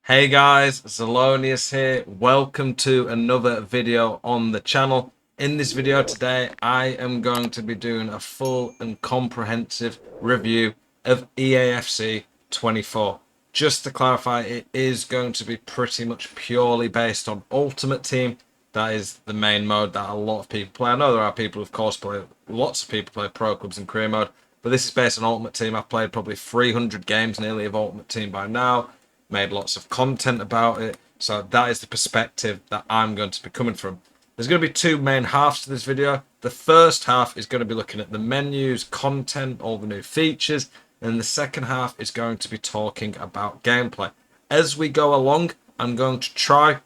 Hey guys, Zelonius here. Welcome to another video on the channel. In this video today, I am going to be doing a full and comprehensive review of EAFC 24. Just to clarify, it is going to be pretty much purely based on Ultimate Team. That is the main mode that a lot of people play. I know there are people, of course, lots of people play Pro Clubs and Career Mode, but this is based on Ultimate Team. I've played probably 300 games nearly of Ultimate Team by now. Made lots of content about it, so that is the perspective that I'm going to be coming from. There's going to be two main halves to this video. The first half is going to be looking at the menus, content, all the new features, and the second half is going to be talking about gameplay. As we go along, I'm going to try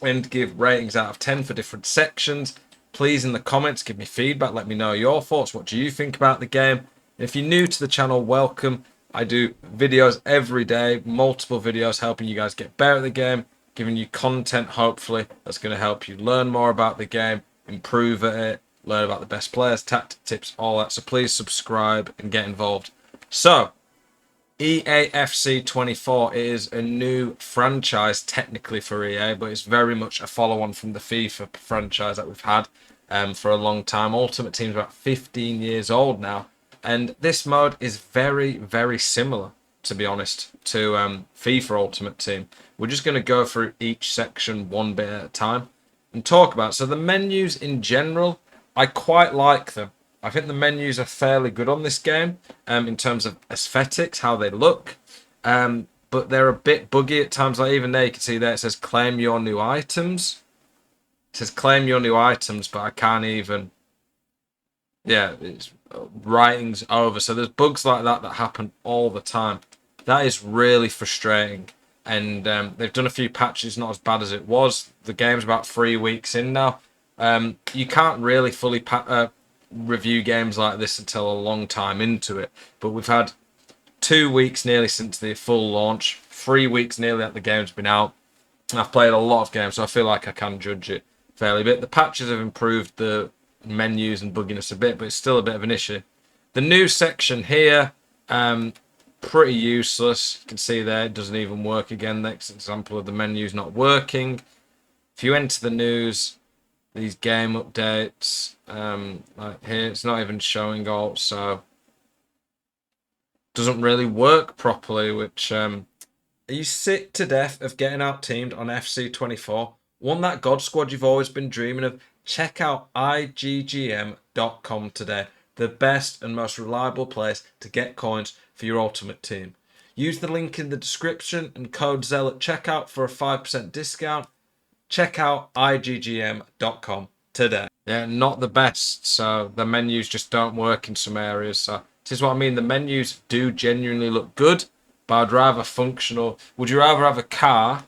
and give ratings out of 10 for different sections. Please, in the comments, give me feedback, let me know your thoughts. What do you think about the game? And if you're new to the channel, welcome. I do videos every day, multiple videos helping you guys get better at the game, giving you content, hopefully, that's going to help you learn more about the game, improve at it, learn about the best players, tactic tips, all that. So please subscribe and get involved. So, EAFC 24 is a new franchise technically for EA, but it's very much a follow-on from the FIFA franchise that we've had for a long time. Ultimate Team's about 15 years old now. And this mode is very, very similar, to be honest, to FIFA Ultimate Team. We're just going to go through each section one bit at a time and talk about it. So the menus in general, I quite like them. I think the menus are fairly good on this game in terms of aesthetics, how they look. But they're a bit buggy at times. Like even there, you can see there it says claim your new items. It says claim your new items, but I can't even... Yeah, it's writing's over. So there's bugs like that happen all the time. That is really frustrating. And they've done a few patches, not as bad as it was. The game's about 3 weeks in now. You can't really fully review games like this until a long time into it. But we've had 2 weeks nearly since the full launch. 3 weeks nearly that the game's been out. I've played a lot of games, so I feel like I can judge it fairly a bit. The patches have improved the menus and bugginess a bit, but it's still a bit of an issue. The new section here, pretty useless. You can see there it doesn't even work again. Next example of the menus not working. If you enter the news, these game updates, like here, it's not even showing all, so doesn't really work properly. Which are you sick to death of getting out teamed on FC24? Won that God Squad you've always been dreaming of? Check out iggm.com today, the best and most reliable place to get coins for your Ultimate Team. Use the link in the description and code ZEL at checkout for a 5% discount. Check out iggm.com today. Yeah, not the best, so the menus just don't work in some areas. So this is what I mean, the menus do genuinely look good, but I'd rather functional. Would you rather have a car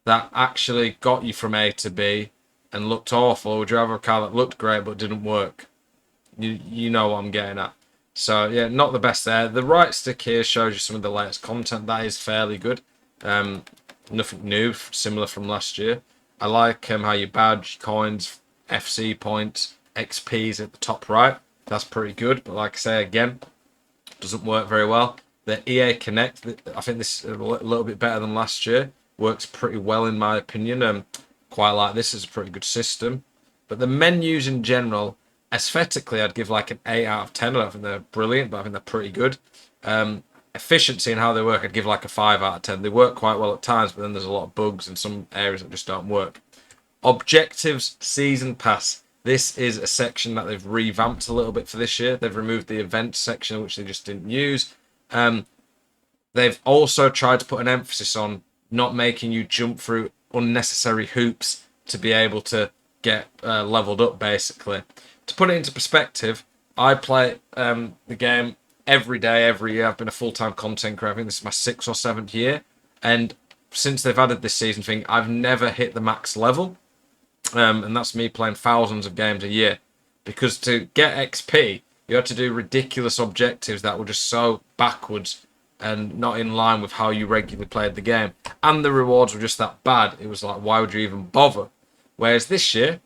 that actually got you from A to B and looked awful, or would you rather a car that looked great but didn't work? You know what I'm getting at. So yeah, not the best there. The right stick here shows you some of the latest content. That is fairly good. Nothing new, similar from last year. I like how you badge coins, FC points, XPs at the top right. That's pretty good, but like I say again, doesn't work very well. The EA Connect, I think this is a little bit better than last year. Works pretty well in my opinion. Quite like this is a pretty good system. But the menus in general, aesthetically, I'd give like an 8 out of 10. I don't think they're brilliant, but I think they're pretty good. Efficiency and how they work, I'd give like a 5 out of 10. They work quite well at times, but then there's a lot of bugs in some areas that just don't work. Objectives, Season Pass. This is a section that they've revamped a little bit for this year. They've removed the events section, which they just didn't use. They've also tried to put an emphasis on not making you jump through unnecessary hoops to be able to get leveled up, basically. To put it into perspective, I play the game every day, every year. I've been a full-time content creator. I think this is my 6th or 7th year. And since they've added this season thing, I've never hit the max level. And that's me playing thousands of games a year. Because to get XP, you had to do ridiculous objectives that were just so backwards and not in line with how you regularly played the game. And the rewards were just that bad. It was like, why would you even bother? Whereas this year,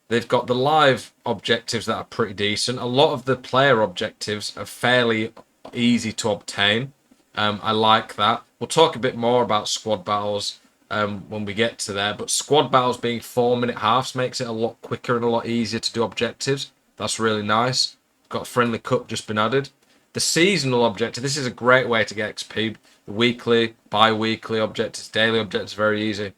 they've got the live objectives that are pretty decent. A lot of the player objectives are fairly easy to obtain. I like that. We'll talk a bit more about squad battles when we get to there. But squad battles being 4-minute halves makes it a lot quicker and a lot easier to do objectives. That's really nice. Got a friendly cup just been added. The seasonal objective, this is a great way to get XP. The weekly, bi-weekly objectives, daily objectives, very easy.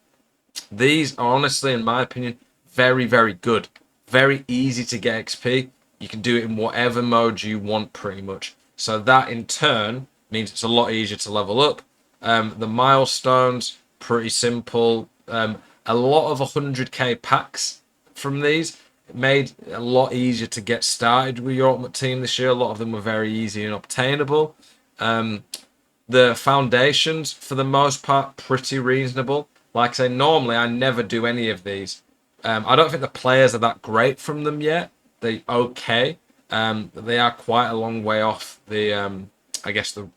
These are honestly, in my opinion, very, very good. Very easy to get XP. You can do it in whatever mode you want, pretty much. So that, in turn, means it's a lot easier to level up. The milestones, pretty simple. A lot of 100k packs from these. It made it a lot easier to get started with your ultimate team this year. A lot of them were very easy and obtainable. The foundations, for the most part, pretty reasonable. Like I say, normally I never do any of these. I don't think the players are that great from them yet. They're okay. They are quite a long way off the, I guess, the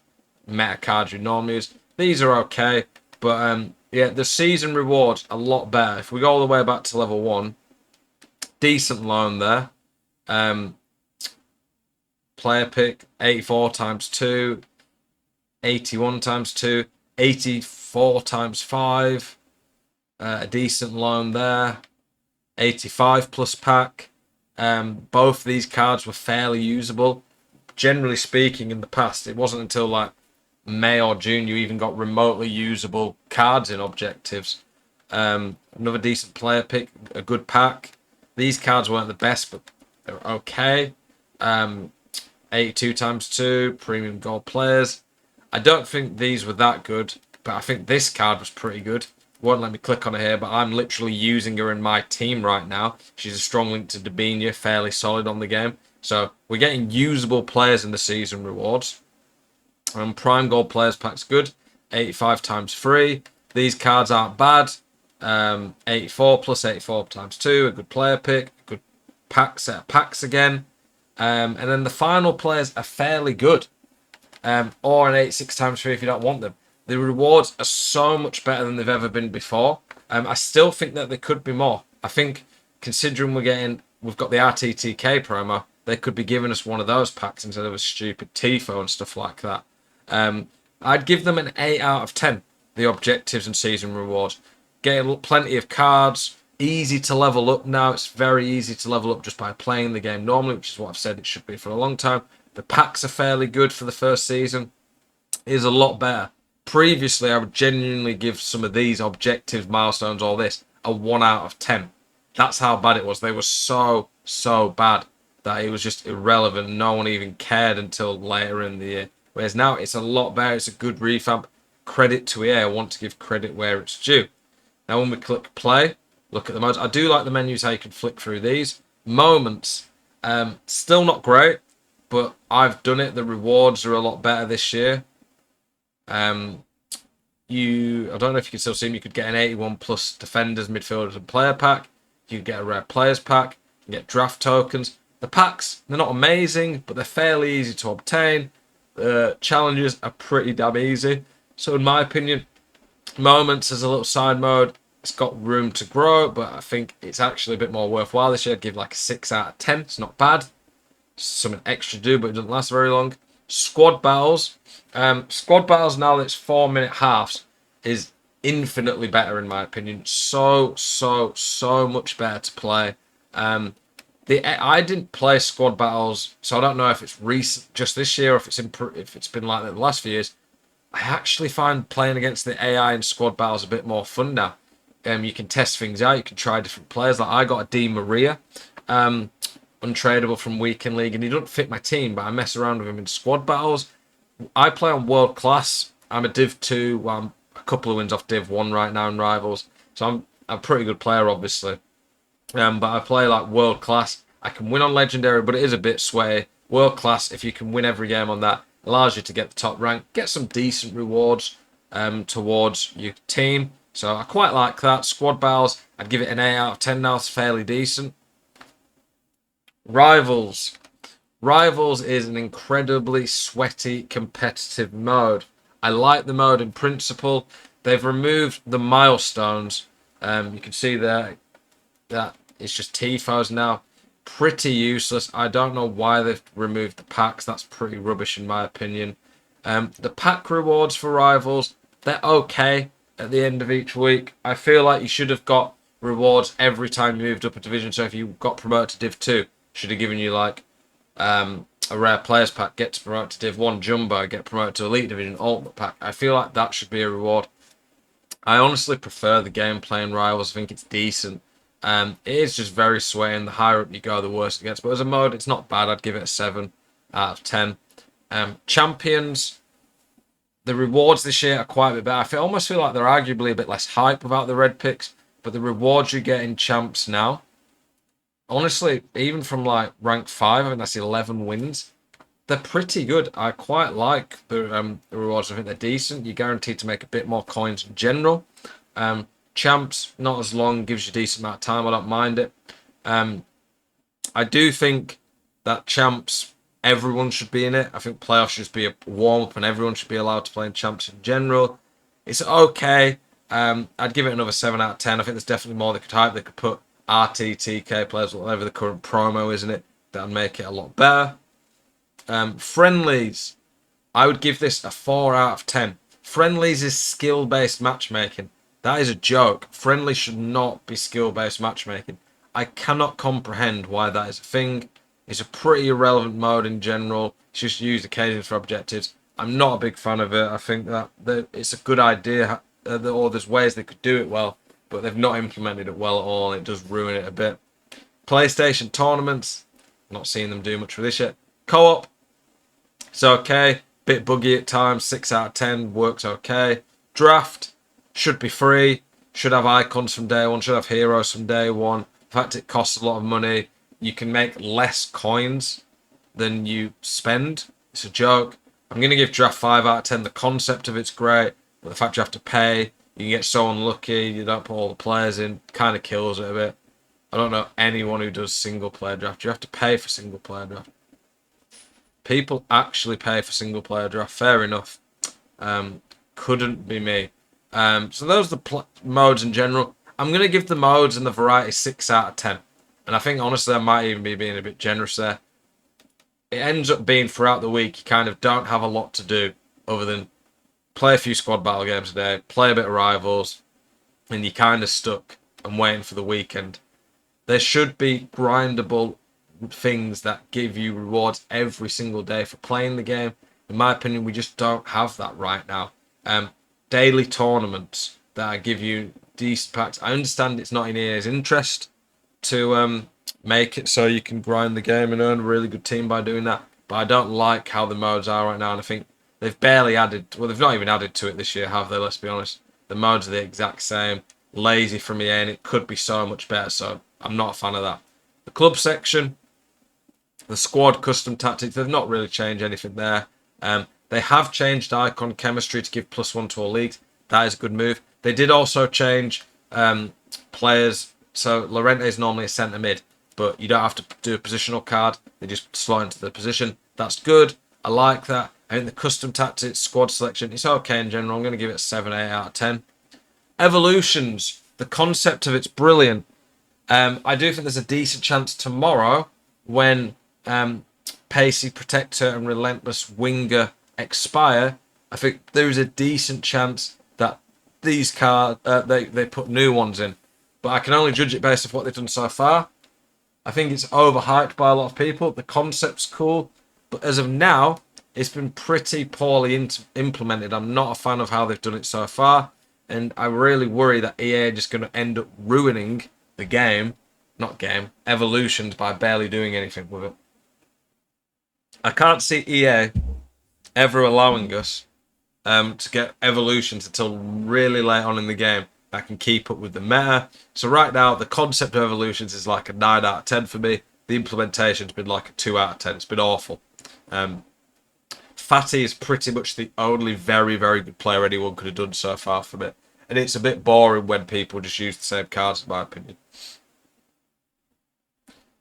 meta cards you normally use. These are okay, but yeah, the season rewards a lot better. If we go all the way back to level 1, decent loan there. Player pick, 84 times 2, 81 times 2, 84 times 5. A decent loan there. 85 plus pack. Both these cards were fairly usable. Generally speaking, in the past, it wasn't until like May or June you even got remotely usable cards in objectives. Another decent player pick, a good pack. These cards weren't the best, but they're okay. 82 times 2, premium gold players. I don't think these were that good, but I think this card was pretty good. Won't let me click on her here, but I'm literally using her in my team right now. She's a strong link to Dabinia, fairly solid on the game. So we're getting usable players in the season rewards. Prime gold players pack's good. 85 times 3. These cards aren't bad. 84 plus 84 times 2, a good player pick, a good pack set of packs again. And then the final players are fairly good. Or an 86 times 3 if you don't want them. The rewards are so much better than they've ever been before. I still think that there could be more. I think, considering we've got the RTTK promo, they could be giving us one of those packs instead of a stupid Tifo and stuff like that. I'd give them an 8 out of 10, the objectives and season rewards. Getting plenty of cards, easy to level up now. It's very easy to level up just by playing the game normally, which is what I've said it should be for a long time. The packs are fairly good for the first season. It is a lot better. Previously, I would genuinely give some of these objectives, milestones, all this, a 1 out of 10. That's how bad it was. They were so bad that it was just irrelevant. No one even cared until later in the year. Whereas now, it's a lot better. It's a good revamp. Credit to EA. I want to give credit where it's due. Now, when we click play, look at the modes. I do like the menus, how you can flick through these. Moments, still not great, but I've done it. The rewards are a lot better this year. I don't know if you can still see them. You could get an 81 plus defenders, midfielders, and player pack. You could get a rare players pack. You can get draft tokens. The packs, they're not amazing, but they're fairly easy to obtain. The challenges are pretty damn easy. So in my opinion, Moments as a little side mode, it's got room to grow, but I think it's actually a bit more worthwhile this year. I'd give like a 6 out of 10. It's not bad. Something extra to do, but it doesn't last very long. Squad battles. Squad battles, now that it's 4-minute halves, is infinitely better in my opinion. So much better to play. I didn't play squad battles, so I don't know if it's recent, just this year, or if it's been like that the last few years. I actually find playing against the AI and squad battles a bit more fun now. You can test things out. You can try different players. Like I got a Di Maria, untradeable from Weekend League, and he doesn't fit my team, but I mess around with him in squad battles. I play on world class. I'm a Div 2. Well, I'm a couple of wins off Div 1 right now in Rivals, so I'm a pretty good player, obviously. But I play like world class. I can win on legendary, but it is a bit sweaty. World class, if you can win every game on that, allows you to get the top rank, get some decent rewards towards your team. So I quite like that. Squad battles, I'd give it an 8 out of 10 now. It's fairly decent. Rivals. Rivals is an incredibly sweaty, competitive mode. I like the mode in principle. They've removed the milestones. You can see there that it's just Tifos now. Pretty useless. I don't know why they've removed the packs. That's pretty rubbish in my opinion. The pack rewards for Rivals, they're okay. at the end of each week. I feel like you should have got rewards every time you moved up a division. So if you got promoted to Div 2, should have given you like a rare players pack, get to promote to Div 1 Jumbo, get promoted to Elite Division Ultimate Pack. I feel like that should be a reward. I honestly prefer the gameplay in Rivals. I think it's decent. It is just very swaying. The higher up you go, the worse it gets. But as a mode, it's not bad. I'd give it a 7 out of 10. Champions, the rewards this year are quite a bit better. I almost feel like they're arguably a bit less hype without the red picks. But the rewards you get in champs now, honestly, even from like rank 5, I think that's 11 wins. They're pretty good. I quite like the rewards. I think they're decent. You're guaranteed to make a bit more coins in general. Champs, not as long, gives you a decent amount of time. I don't mind it. I do think that champs, everyone should be in it. I think playoffs should be a warm-up and everyone should be allowed to play in champs in general. It's okay. I'd give it another 7 out of 10. I think there's definitely more they could hype. They could put RT, TK players, whatever the current promo is in it. That would make it a lot better. Friendlies, I would give this a 4 out of 10. Friendlies is skill-based matchmaking. That is a joke. Friendlies should not be skill-based matchmaking. I cannot comprehend why that is a thing. It's a pretty irrelevant mode in general. It's just used occasionally for objectives. I'm not a big fan of it. I think that it's a good idea, or there's ways they could do it well, but they've not implemented it well at all, and it does ruin it a bit. PlayStation tournaments, not seeing them do much for this yet. Co-op, it's okay. Bit buggy at times. 6 out of 10 works okay. Draft should be free. Should have icons from day one. Should have heroes from day one. In fact, it costs a lot of money. You can make less coins than you spend. It's a joke. I'm going to give Draft 5 out of 10. The concept of it's great, but the fact you have to pay, you can get so unlucky, you don't put all the players in, kind of kills it a bit. I don't know anyone who does single player draft. You have to pay for single player draft. People actually pay for single player draft. Fair enough. Couldn't be me. So those are the modes in general. I'm going to give the modes and the variety 6 out of 10. And I think, honestly, I might even be being a bit generous there. It ends up being throughout the week, you kind of don't have a lot to do other than play a few squad battle games a day, play a bit of Rivals, and you're kind of stuck and waiting for the weekend. There should be grindable things that give you rewards every single day for playing the game. In my opinion, we just don't have that right now. Daily tournaments that give you decent packs. I understand it's not in EA's interest to make it so you can grind the game and earn a really good team by doing that, but I don't like how the modes are right now, and I think they've barely added, well, they've not even added to it this year, have they? Let's be honest. The modes are the exact same. Lazy from EA, and it could be so much better, so I'm not a fan of that. The club section, the squad custom tactics, they've not really changed anything there. They have changed icon chemistry to give +1 to all leagues. That is a good move. They did also change players. So Lorente is normally a centre mid, but you don't have to do a positional card. They just slot into the position. That's good. I like that. I think the custom tactics, squad selection, it's okay in general. I'm going to give it a 7, 8 out of 10. Evolutions, the concept of it's brilliant. I do think there's a decent chance tomorrow when Pacey, Protector and Relentless Winger expire. I think there is a decent chance that these cards, they put new ones in. But I can only judge it based off what they've done so far. I think it's overhyped by a lot of people. The concept's cool. But as of now, it's been pretty poorly implemented. I'm not a fan of how they've done it so far. And I really worry that EA are just going to end up ruining the game. Not game. Evolutions by barely doing anything with it. I can't see EA ever allowing us to get evolutions until really late on in the game that can keep up with the meta. So right now, the concept of evolutions is like a 9 out of 10 for me. The implementation's been like a 2 out of 10. It's been awful. Fatty is pretty much the only very, very good player anyone could have done so far from it. And it's a bit boring when people just use the same cards, in my opinion.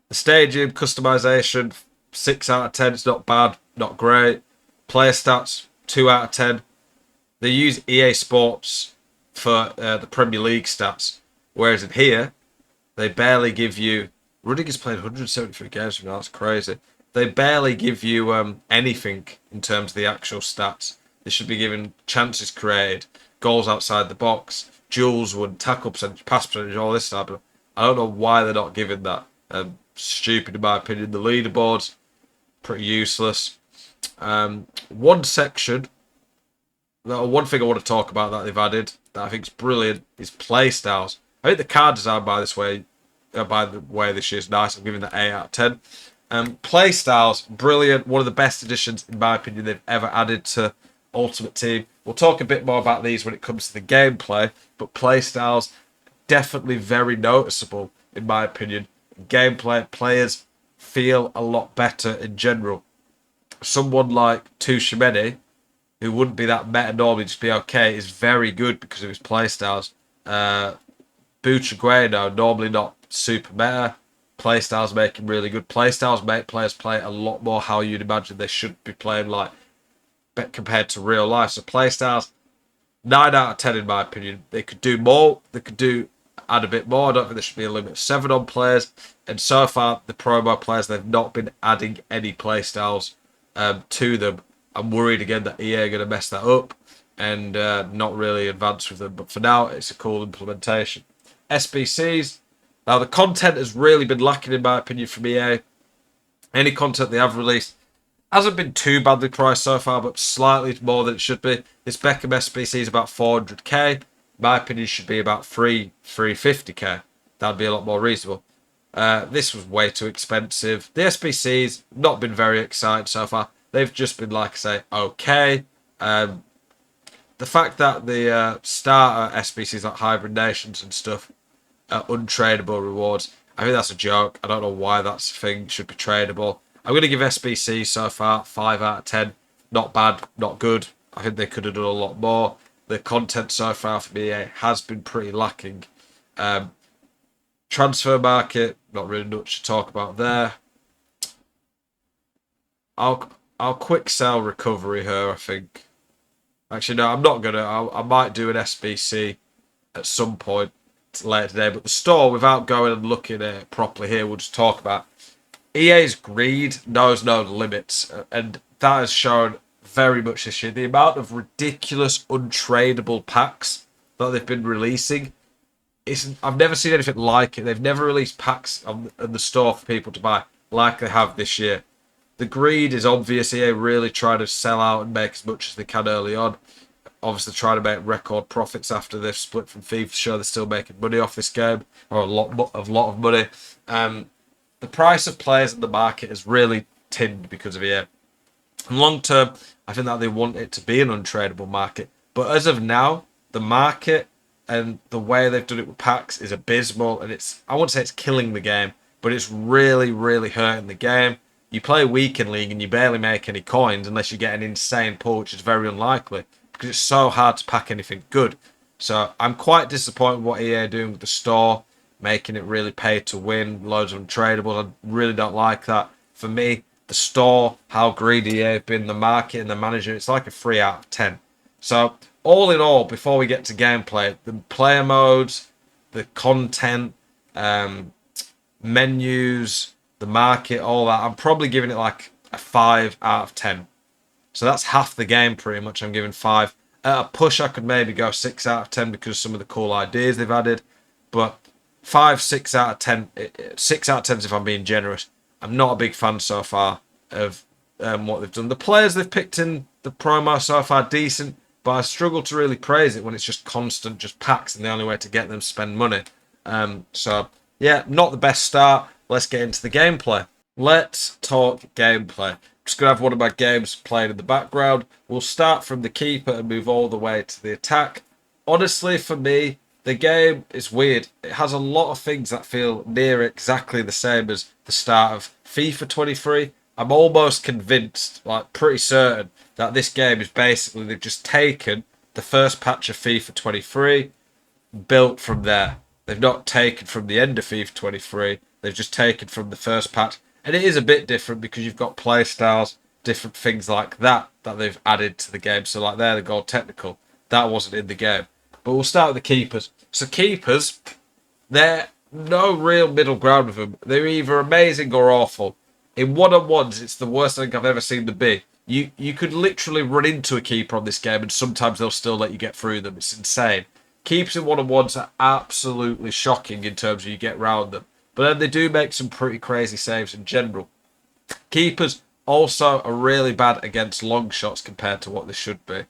The stadium customization, 6 out of 10. It's not bad, not great. Player stats, 2 out of 10. They use EA Sports for the Premier League stats, whereas in here, they barely give you... Rudiger's played 173 games from now, that's crazy. They barely give you anything in terms of the actual stats. They should be given chances created, goals outside the box, duels won, tackle percentage, pass percentage, all this stuff. But I don't know why they're not giving that. Stupid in my opinion. The leaderboards, pretty useless. One section, one thing I want to talk about that they've added that I think is brilliant is play styles. I think the card design by the way this year is nice. I'm giving that 8 out of 10. Play styles, brilliant. One of the best additions, in my opinion, they've ever added to Ultimate Team. We'll talk a bit more about these when it comes to the gameplay, but play styles, definitely very noticeable, in my opinion. Gameplay, players feel a lot better in general. Someone like Tushimeni, who wouldn't be that meta normally, just be okay, is very good because of his playstyles. Butragueno, normally not super meta. Playstyles make him really good. Playstyles make players play a lot more how you'd imagine they should be playing, like compared to real life. So playstyles, 9 out of 10 in my opinion. They could do more. They could add a bit more. I don't think there should be a limit of 7 on players. And so far, the promo players, they've not been adding any playstyles to them. I'm worried again that EA are going to mess that up and not really advance with them. But for now, it's a cool implementation. SBCs. Now, the content has really been lacking, in my opinion, from EA. Any content they have released hasn't been too badly priced so far, but slightly more than it should be. This Beckham SBC is about 400k. In my opinion, it should be about 350k. That'd be a lot more reasonable. This was way too expensive. The SBCs, not been very exciting so far. They've just been, like I say, okay. The fact that the starter SBCs, like Hybrid Nations and stuff, untradeable rewards. I think that's a joke. I don't know why that's a thing. Should be tradable. I'm going to give SBC so far 5 out of 10. Not bad, not good. I think they could have done a lot more. The content so far for EA has been pretty lacking. Transfer market, not really much to talk about there. I'll quick sell recovery here, I think. Actually, no, I'm not going to. I might do an SBC at some point later today, but the store, without going and looking at it properly here, we'll just talk about EA's greed knows no limits, and that has shown very much this year. The amount of ridiculous untradeable packs that they've been releasing, I've never seen anything like it. They've never released packs in the store for people to buy like they have this year. The greed is obvious. EA really trying to sell out and make as much as they can early on. Obviously trying to make record profits after they've split from FIFA to show they're still making money off this game, or a lot of money. The price of players in the market has really tinned because of EA. And long term, I think that they want it to be an untradeable market. But as of now, the market and the way they've done it with packs is abysmal, and I won't say it's killing the game, but it's really, really hurting the game. You play Weekend League and you barely make any coins unless you get an insane pull, which is very unlikely because it's so hard to pack anything good. So I'm quite disappointed with what EA are doing with the store, making it really pay to win, loads of untradables. I really don't like that. For me, the store, how greedy EA have been, the market and the manager, it's like a 3 out of 10. So all in all, before we get to gameplay, the player modes, the content, menus, the market, all that, I'm probably giving it like a 5 out of 10. So that's half the game pretty much. I'm giving 5. At a push, I could maybe go 6 out of 10 because of some of the cool ideas they've added. But 5, 6 out of 10. 6 out of 10 if I'm being generous. I'm not a big fan so far of what they've done. The players they've picked in the promo so far, decent. But I struggle to really praise it when it's just constant, just packs, and the only way to get them to spend money. So, yeah, not the best start. Let's get into the gameplay. Let's talk gameplay. Just going to have one of my games playing in the background. We'll start from the keeper and move all the way to the attack. Honestly, for me, the game is weird. It has a lot of things that feel near exactly the same as the start of FIFA 23. I'm almost convinced, like pretty certain, that this game is basically they've just taken the first patch of FIFA 23, built from there. They've not taken from the end of FIFA 23. They've just taken from the first patch. And it is a bit different because you've got play styles, different things like that they've added to the game. So like there, the goal technical, that wasn't in the game. But we'll start with the keepers. So keepers, they're no real middle ground with them. They're either amazing or awful. In one-on-ones, it's the worst thing I've ever seen them be. You could literally run into a keeper on this game, and sometimes they'll still let you get through them. It's insane. Keeps in one-on-ones are absolutely shocking in terms of you get round them. But then they do make some pretty crazy saves in general. Keepers also are really bad against long shots compared to what they should be.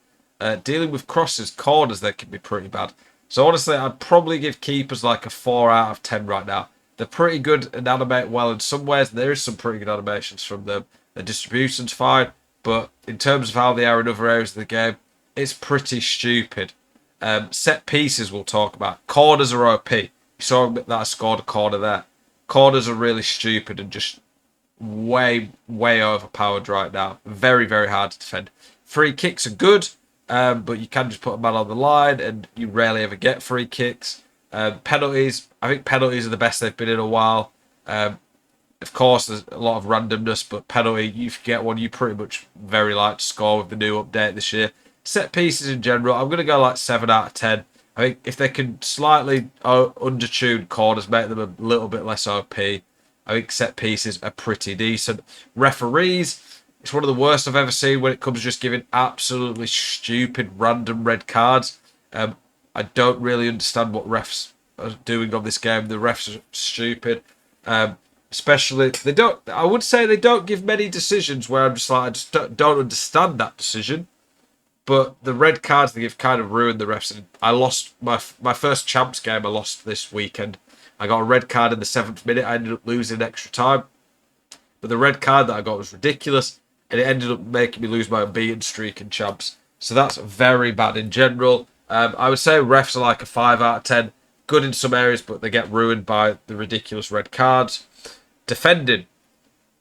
Dealing with crosses, corners, they can be pretty bad. So honestly, I'd probably give keepers like a 4 out of 10 right now. They're pretty good and animate well in some ways. There is some pretty good animations from them. The distribution's fine, but in terms of how they are in other areas of the game, it's pretty stupid. Set pieces we'll talk about. Corners are OP. You saw that I scored a corner there. Corners are really stupid and just way overpowered right now. Very, very hard to defend. Free kicks are good, but you can just put a man on the line, and you rarely ever get free kicks. Penalties, I think penalties are the best they've been in a while. Of course, there's a lot of randomness, but penalty, if you get one, you pretty much very like to score with the new update this year. Set pieces in general, I'm going to go like 7 out of 10. I think if they can slightly undertune corners, make them a little bit less OP, I think set pieces are pretty decent. Referees, it's one of the worst I've ever seen when it comes to just giving absolutely stupid random red cards. I don't really understand what refs are doing on this game. The refs are stupid. Especially, I would say they don't give many decisions where I'm just like, I just don't understand that decision. But the red cards they give kind of ruined the refs. And I lost my first champs game. I lost this weekend. I got a red card in the 7th minute. I ended up losing extra time. But the red card that I got was ridiculous, and it ended up making me lose my unbeaten streak in champs. So that's very bad in general. I would say refs are like a 5 out of 10. Good in some areas, but they get ruined by the ridiculous red cards. Defending.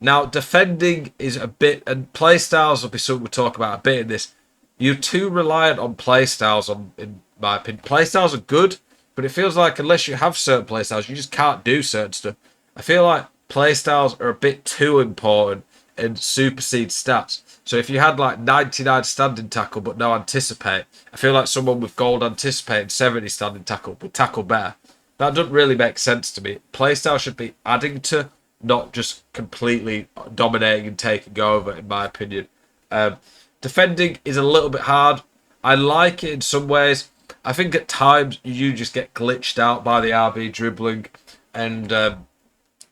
Now, defending is a bit, and play styles will be something we'll talk about a bit in this. You're too reliant on play styles, in my opinion. Play styles are good, but it feels like unless you have certain play styles, you just can't do certain stuff. I feel like play styles are a bit too important and supersede stats. So if you had like 99 standing tackle but no anticipate, I feel like someone with gold anticipate and 70 standing tackle would tackle better. That doesn't really make sense to me. Playstyle should be adding to, not just completely dominating and taking over, in my opinion. Defending is a little bit hard. I like it in some ways. I think at times you just get glitched out by the RB dribbling, and the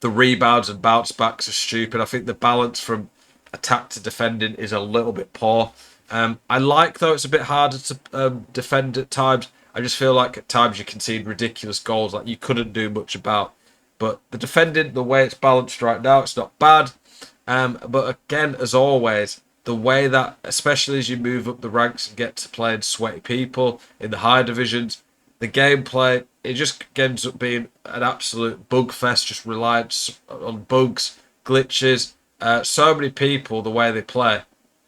rebounds and bounce backs are stupid. I think the balance from attack to defending is a little bit poor. I like, though, it's a bit harder to defend at times. I just feel like at times you concede ridiculous goals like you couldn't do much about. But the defending, the way it's balanced right now, it's not bad. But again, as always, the way that, especially as you move up the ranks and get to playing sweaty people in the higher divisions, the gameplay, it just ends up being an absolute bug fest, just reliant on bugs, glitches. So many people, the way they play,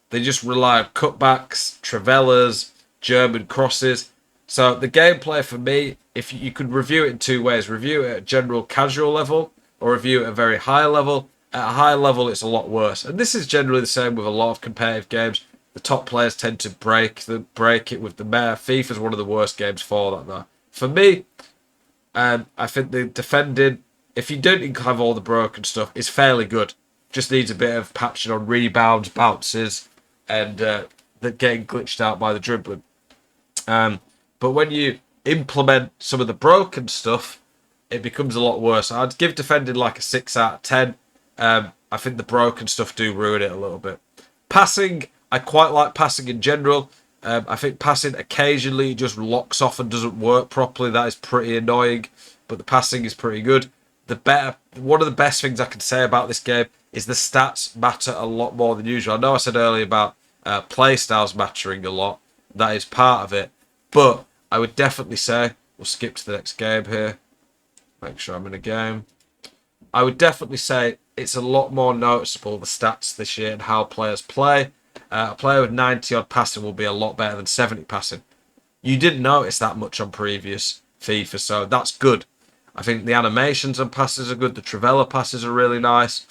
they just rely on cutbacks, travellas, German crosses. So the gameplay for me, if you could review it in two ways, review it at a general casual level or review it at a very high level. At a high level, it's a lot worse. And this is generally the same with a lot of competitive games. The top players tend to break it with the meta. FIFA's one of the worst games for that, though. For me, I think the defending, if you don't have all the broken stuff, is fairly good. Just needs a bit of patching on rebounds, bounces, and getting glitched out by the dribbling. But when you implement some of the broken stuff, it becomes a lot worse. I'd give defending like a 6 out of 10. I think the broken stuff do ruin it a little bit. Passing, I quite like passing in general. I think passing occasionally just locks off and doesn't work properly. That is pretty annoying, but the passing is pretty good. One of the best things I can say about this game is the stats matter a lot more than usual. I know I said earlier about play styles mattering a lot. That is part of it. But I would definitely say, we'll skip to the next game here. Make sure I'm in a game. I would definitely say it's a lot more noticeable, the stats this year and how players play. A player with 90 odd passing will be a lot better than 70 passing. You didn't notice that much on previous FIFA, so that's good. I think the animations and passes are good. The Trivela passes are really nice.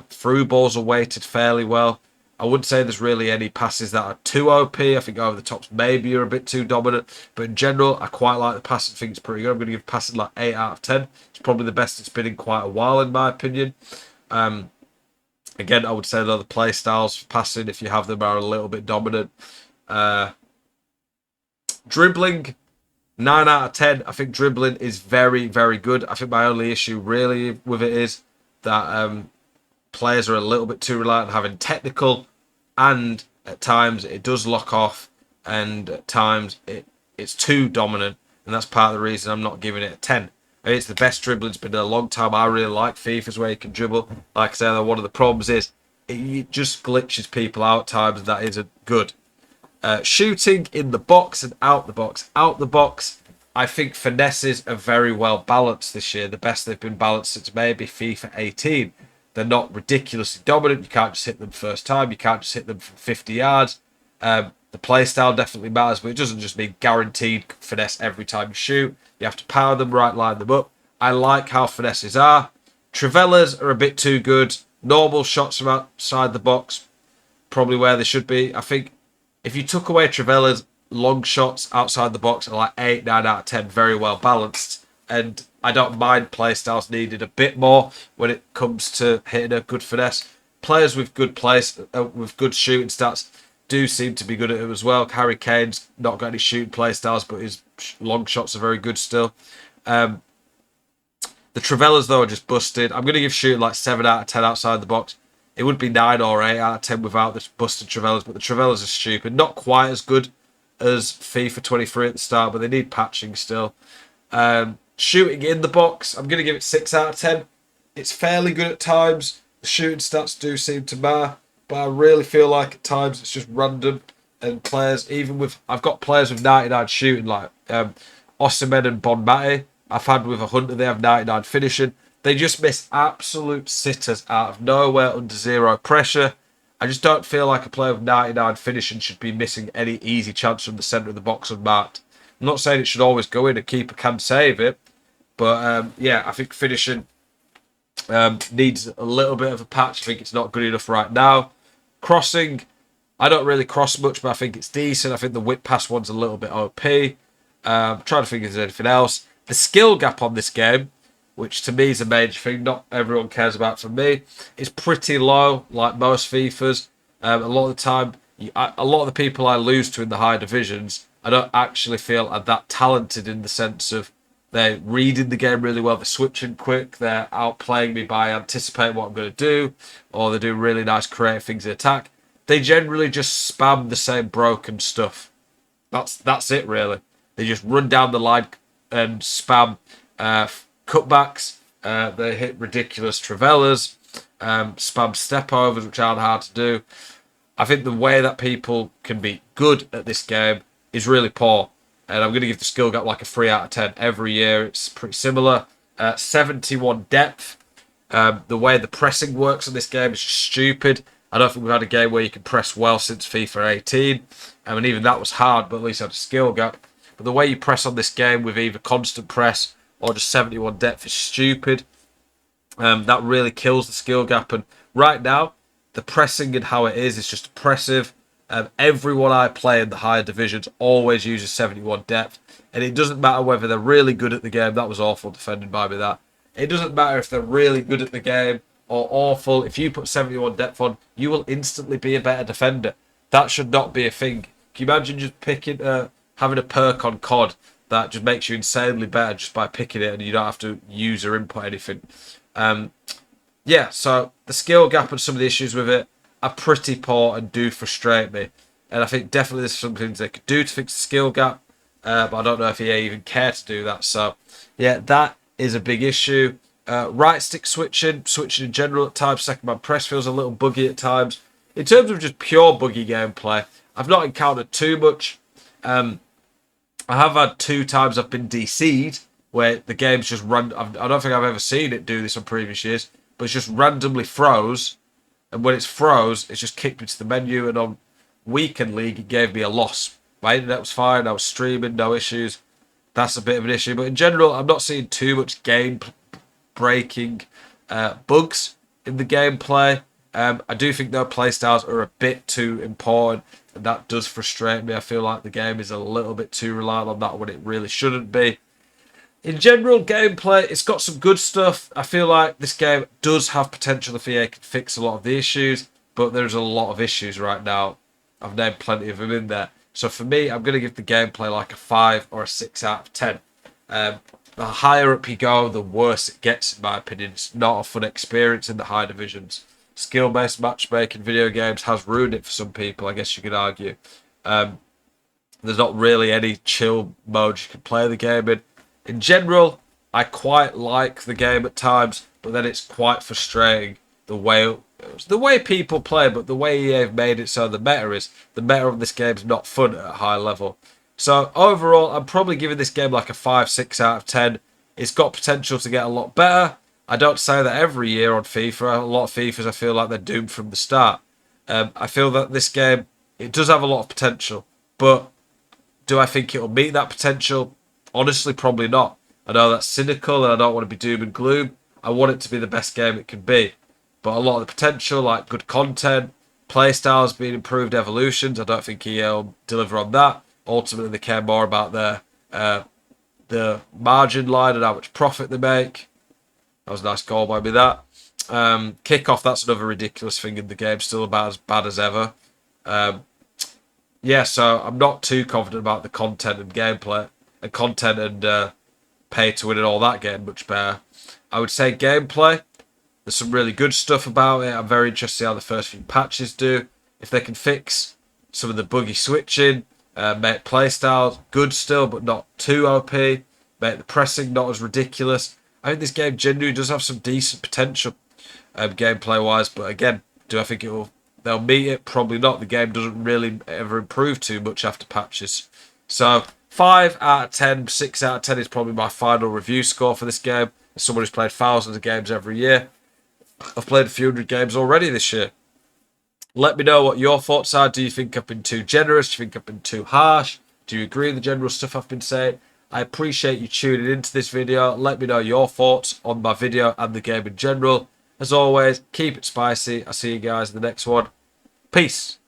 Through balls are weighted fairly well. I wouldn't say there's really any passes that are too OP. I think over the tops maybe are a bit too dominant. But in general, I quite like the passing. I think it's pretty good. I'm going to give passing like 8 out of 10. It's probably the best it's been in quite a while, in my opinion. Again, I would say that the play styles for passing, if you have them, are a little bit dominant. Dribbling, 9 out of 10. I think dribbling is very, very good. I think my only issue really with it is that players are a little bit too reliant on having technical, and at times it does lock off, and at times it's too dominant, and that's part of the reason I'm not giving it a 10. I mean, it's the best dribbling it's been in a long time. I really like FIFA's where you can dribble. Like I said, one of the problems is it just glitches people out at times, and that isn't good. Shooting in the box and out the box. Out the box, I think finesses are very well balanced this year. The best they've been balanced since maybe FIFA 18. They're not ridiculously dominant. You can't just hit them first time. You can't just hit them from 50 yards. The play style definitely matters, but it doesn't just mean guaranteed finesse every time you shoot. You have to power them right, line them up. I like how finesses are. Trivellas are a bit too good. Normal shots from outside the box, probably where they should be. I think if you took away Trivella's, long shots outside the box are like 8, 9 out of 10, very well balanced. And I don't mind play styles needed a bit more when it comes to hitting a good finesse. Players with good with good shooting stats do seem to be good at it as well. Harry Kane's not got any shooting play styles, but his long shots are very good still. The Trivellas, though, are just busted. I'm going to give shooting like 7 out of 10 outside the box. It would be 9 or 8 out of 10 without the busted Trivellas, but the Trivellas are stupid. Not quite as good as FIFA 23 at the start, but they need patching still. Shooting in the box, I'm going to give it 6 out of 10. It's fairly good at times. The shooting stats do seem to matter, but I really feel like at times it's just random. And players, even with, I've got players with 99 shooting, like Osimhen and Bonmati. I've had with a Hunter, they have 99 finishing. They just miss absolute sitters out of nowhere under zero pressure. I just don't feel like a player with 99 finishing should be missing any easy chance from the centre of the box unmarked. I'm not saying it should always go in, a keeper can save it, but yeah, I think finishing needs a little bit of a patch. I think it's not good enough right now. Crossing, I don't really cross much, but I think it's decent. I think the whip pass one's a little bit OP. I'm trying to think if there's anything else. The skill gap on this game, which to me is a major thing, not everyone cares about for me, is pretty low, like most FIFAs. A lot of the time, a lot of the people I lose to in the high divisions, I don't actually feel are that talented in the sense of they're reading the game really well, they're switching quick, they're outplaying me by anticipating what I'm going to do, or they do really nice creative things in attack. They generally just spam the same broken stuff. That's it, really. They just run down the line and spam cutbacks. They hit ridiculous Trivellas, spam step overs, which aren't hard to do. I think the way that people can be good at this game is really poor. And I'm going to give the skill gap like a 3 out of 10 every year. It's pretty similar. 71 depth. The way the pressing works in this game is just stupid. I don't think we've had a game where you can press well since FIFA 18. I mean, even that was hard, but at least I had a skill gap. But the way you press on this game with either constant press or just 71 depth is stupid. That really kills the skill gap. And right now, the pressing and how it is just oppressive. Everyone I play in the higher divisions always uses 71 depth. And it doesn't matter whether they're really good at the game. That was awful defended by me, that. It doesn't matter if they're really good at the game or awful. If you put 71 depth on, you will instantly be a better defender. That should not be a thing. Can you imagine just picking, having a perk on COD that just makes you insanely better just by picking it and you don't have to use or input anything? Yeah, so the skill gap and some of the issues with it are pretty poor and do frustrate me. And I think definitely there's some things they could do to fix the skill gap, but I don't know if EA even care to do that. So, yeah, that is a big issue. Right stick switching in general at times, second man press feels a little buggy at times. In terms of just pure buggy gameplay, I've not encountered too much. I have had 2 times I've been DC'd where the game's just run. I don't think I've ever seen it do this on previous years, but it's just randomly froze. And when it's froze, it's just kicked me to the menu. And on Weekend League, it gave me a loss. My internet was fine. I was streaming, no issues. That's a bit of an issue. But in general, I'm not seeing too much game-breaking bugs in the gameplay. I do think their playstyles are a bit too important. And that does frustrate me. I feel like the game is a little bit too reliant on that when it really shouldn't be. In general, gameplay, it's got some good stuff. I feel like this game does have potential if EA can fix a lot of the issues, but there's a lot of issues right now. I've named plenty of them in there. So for me, I'm going to give the gameplay like a 5 or a 6 out of 10. The higher up you go, the worse it gets, in my opinion. It's not a fun experience in the high divisions. Skill-based matchmaking video games has ruined it for some people, I guess you could argue. There's not really any chill modes you can play the game in. In general, I quite like the game at times, but then it's quite frustrating the way people play, but the way EA have made it so the meta of this game is not fun at a high level. So overall, I'm probably giving this game like a 5, 6 out of 10. It's got potential to get a lot better. I don't say that every year on FIFA. A lot of FIFAs I feel like they're doomed from the start. I feel that this game, it does have a lot of potential, but do I think it'll meet that potential? Honestly, probably not. I know that's cynical and I don't want to be doom and gloom. I want it to be the best game it can be. But a lot of the potential, like good content, playstyles being improved, evolutions, I don't think EA will deliver on that. Ultimately, they care more about the margin line and how much profit they make. That was a nice goal by me, that. Kickoff, that's another ridiculous thing in the game. Still about as bad as ever. Yeah, so I'm not too confident about the content and gameplay. And content and pay to win and all that getting much better. I would say gameplay, there's some really good stuff about it. I'm very interested to see how the first few patches do. If they can fix some of the buggy switching, make playstyles good still, but not too OP. Make the pressing not as ridiculous. I think this game genuinely does have some decent potential gameplay-wise, but again, do I think they'll meet it? Probably not. The game doesn't really ever improve too much after patches. So 5 out of 10, 6 out of 10 is probably my final review score for this game. As someone who's played thousands of games every year, I've played a few hundred games already this year. Let me know what your thoughts are. Do you think I've been too generous? Do you think I've been too harsh? Do you agree with the general stuff I've been saying? I appreciate you tuning into this video. Let me know your thoughts on my video and the game in general. As always, keep it spicy. I'll see you guys in the next one. Peace.